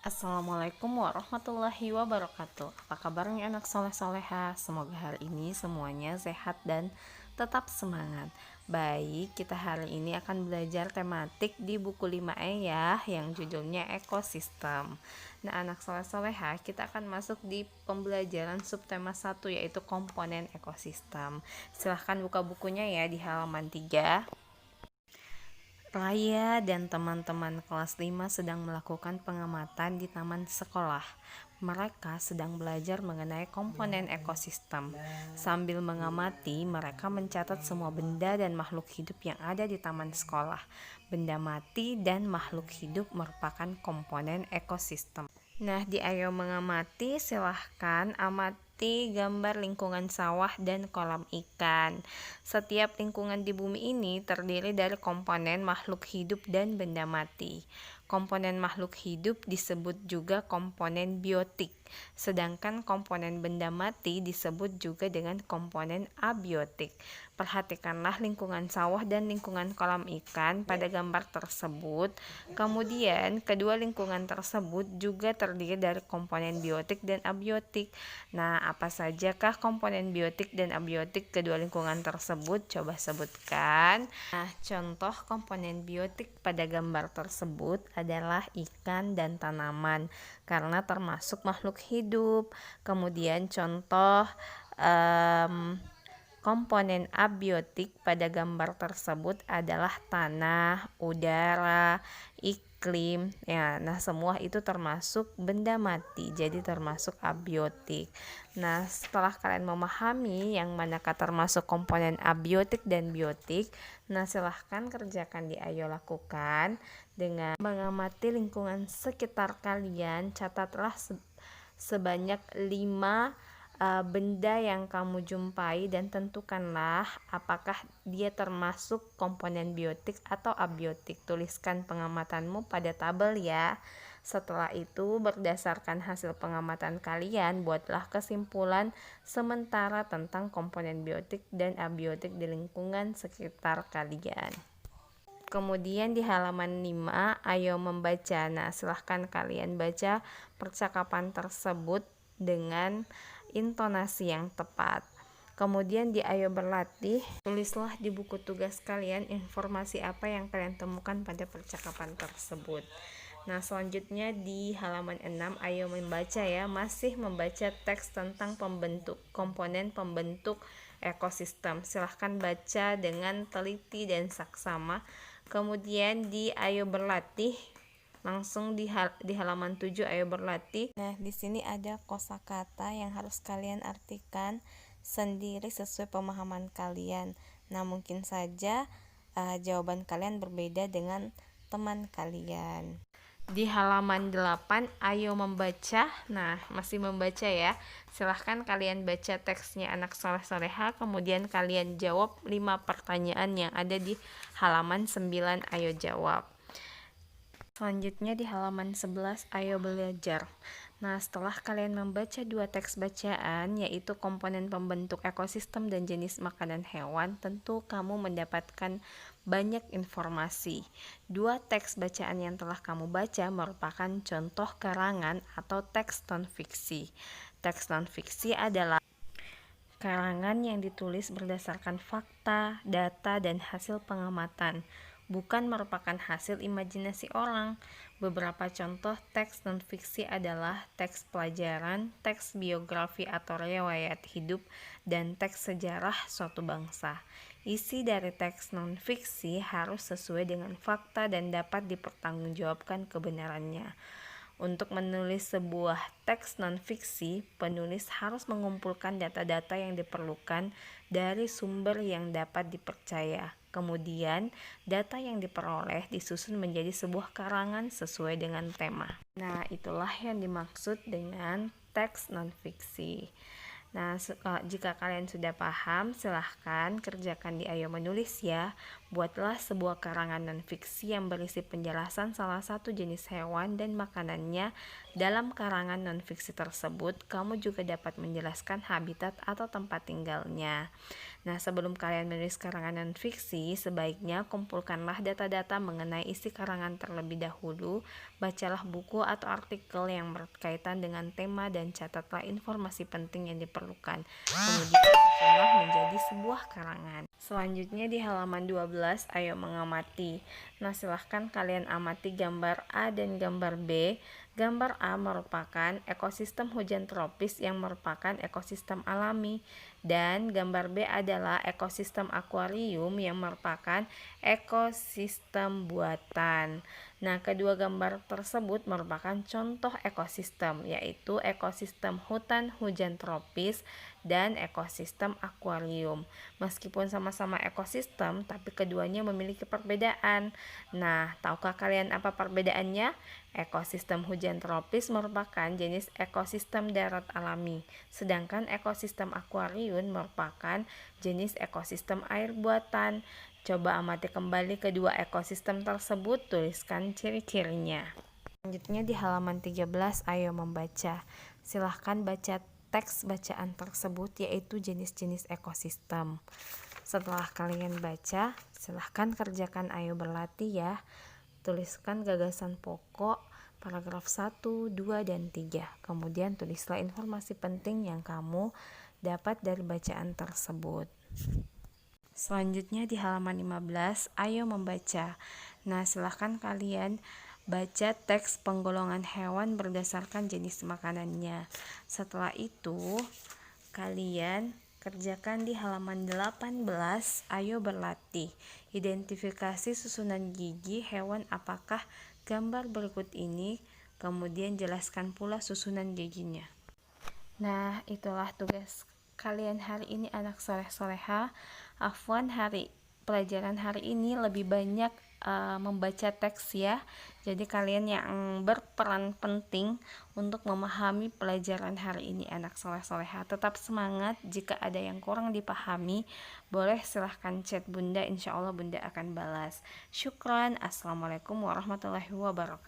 Assalamualaikum warahmatullahi wabarakatuh. Apa kabarnya anak soleh-soleha? Semoga hari ini semuanya sehat dan tetap semangat. Baik, kita hari ini akan belajar tematik di buku 5E ya, yang judulnya ekosistem. Nah, anak soleh-soleha, kita akan masuk di pembelajaran subtema 1 yaitu komponen ekosistem. Silahkan buka bukunya ya di halaman 3. Raya dan teman-teman kelas 5 sedang melakukan pengamatan di taman sekolah. Mereka sedang belajar mengenai komponen ekosistem. Sambil mengamati, mereka mencatat semua benda dan makhluk hidup yang ada di taman sekolah. Benda mati dan makhluk hidup merupakan komponen ekosistem. Nah, di Ayo Mengamati, silahkan amati gambar lingkungan sawah dan kolam ikan. Setiap lingkungan di bumi ini terdiri dari komponen makhluk hidup dan benda mati. Komponen makhluk hidup disebut juga komponen biotik, sedangkan komponen benda mati disebut juga dengan komponen abiotik. Perhatikanlah lingkungan sawah dan lingkungan kolam ikan pada gambar tersebut. Kemudian, kedua lingkungan tersebut juga terdiri dari komponen biotik dan abiotik. Nah, apa sajakah komponen biotik dan abiotik kedua lingkungan tersebut? Coba sebutkan. Nah, contoh komponen biotik pada gambar tersebut adalah ikan dan tanaman karena termasuk makhluk hidup. Kemudian contoh komponen abiotik pada gambar tersebut adalah tanah, udara, iklim. Ya, nah semua itu termasuk benda mati, jadi termasuk abiotik. Nah, setelah kalian memahami yang manakah termasuk komponen abiotik dan biotik, nah silahkan kerjakan di Ayo Lakukan dengan mengamati lingkungan sekitar kalian. Catatlah sebanyak 5 benda yang kamu jumpai dan tentukanlah apakah dia termasuk komponen biotik atau abiotik. Tuliskan pengamatanmu pada tabel ya. Setelah itu, berdasarkan hasil pengamatan kalian, buatlah kesimpulan sementara tentang komponen biotik dan abiotik di lingkungan sekitar kalian. Kemudian di halaman 5, ayo membaca. Nah, silahkan kalian baca percakapan tersebut dengan intonasi yang tepat. Kemudian di Ayo Berlatih, tulislah di buku tugas kalian informasi apa yang kalian temukan pada percakapan tersebut. Nah, selanjutnya di halaman 6, Ayo Membaca ya, masih membaca teks tentang komponen pembentuk ekosistem. Silahkan baca dengan teliti dan saksama. Kemudian di Ayo Berlatih, langsung di halaman 7 Ayo Berlatih. Nah, di sini ada kosakata yang harus kalian artikan sendiri sesuai pemahaman kalian. Nah, mungkin saja jawaban kalian berbeda dengan teman kalian. Di halaman 8, Ayo Membaca. Nah, masih membaca ya. Silahkan kalian baca teksnya anak soleh-soleha, kemudian kalian jawab 5 pertanyaan yang ada di halaman 9, Ayo Jawab. Selanjutnya di halaman 11, Ayo Belajar. Nah, setelah kalian membaca 2 teks bacaan, yaitu komponen pembentuk ekosistem dan jenis makanan hewan, tentu kamu mendapatkan banyak informasi. 2 teks bacaan yang telah kamu baca merupakan contoh karangan atau teks non-fiksi. Teks non-fiksi adalah karangan yang ditulis berdasarkan fakta, data, dan hasil pengamatan, bukan merupakan hasil imajinasi orang. Beberapa contoh teks non-fiksi adalah teks pelajaran, teks biografi atau riwayat hidup, dan teks sejarah suatu bangsa. Isi dari teks non-fiksi harus sesuai dengan fakta dan dapat dipertanggungjawabkan kebenarannya. Untuk menulis sebuah teks non-fiksi, penulis harus mengumpulkan data-data yang diperlukan dari sumber yang dapat dipercaya. Kemudian, data yang diperoleh disusun menjadi sebuah karangan sesuai dengan tema. Nah, itulah yang dimaksud dengan teks non-fiksi. Nah, jika kalian sudah paham, silahkan kerjakan di Ayo Menulis ya. Buatlah sebuah karangan non-fiksi yang berisi penjelasan salah satu jenis hewan dan makanannya. Dalam karangan non-fiksi tersebut, kamu juga dapat menjelaskan habitat atau tempat tinggalnya. Nah, sebelum kalian menulis karangan non-fiksi, sebaiknya kumpulkanlah data-data mengenai isi karangan terlebih dahulu. Bacalah buku atau artikel yang berkaitan dengan tema dan catatlah informasi penting yang diperlukan. Kemudian susunlah menjadi sebuah karangan. Selanjutnya di halaman 12, ayo mengamati. Nah, silahkan kalian amati gambar A dan gambar B. Gambar A merupakan ekosistem hujan tropis yang merupakan ekosistem alami, dan gambar B adalah ekosistem akuarium yang merupakan ekosistem buatan. Nah, kedua gambar tersebut merupakan contoh ekosistem, yaitu ekosistem hutan hujan tropis dan ekosistem akuarium. Meskipun sama-sama ekosistem, tapi keduanya memiliki perbedaan. Nah, tahukah kalian apa perbedaannya? Ekosistem hujan tropis merupakan jenis ekosistem darat alami, sedangkan ekosistem akuarium merupakan jenis ekosistem air buatan. Coba amati kembali kedua ekosistem tersebut, tuliskan ciri-cirinya. Selanjutnya di halaman 13, ayo membaca. Silahkan baca teks bacaan tersebut, yaitu jenis-jenis ekosistem. Setelah kalian baca, silahkan kerjakan ayo berlatih ya. Tuliskan gagasan pokok paragraf 1, 2, dan 3. Kemudian tulislah informasi penting yang kamu dapat dari bacaan tersebut. Selanjutnya di halaman 15, ayo membaca. Nah, silahkan kalian baca teks penggolongan hewan berdasarkan jenis makanannya. Setelah itu, kalian kerjakan di halaman 18, ayo berlatih. Identifikasi susunan gigi hewan apakah gambar berikut ini, kemudian jelaskan pula susunan giginya. Nah, itulah tugas kalian hari ini anak soleh-soleha. Afwan, pelajaran hari ini lebih banyak membaca teks ya. Jadi kalian yang berperan penting untuk memahami pelajaran hari ini anak soleh-soleha. Tetap semangat. Jika ada yang kurang dipahami, boleh silahkan chat Bunda, insya Allah Bunda akan balas. Syukran. Assalamualaikum warahmatullahi wabarakatuh.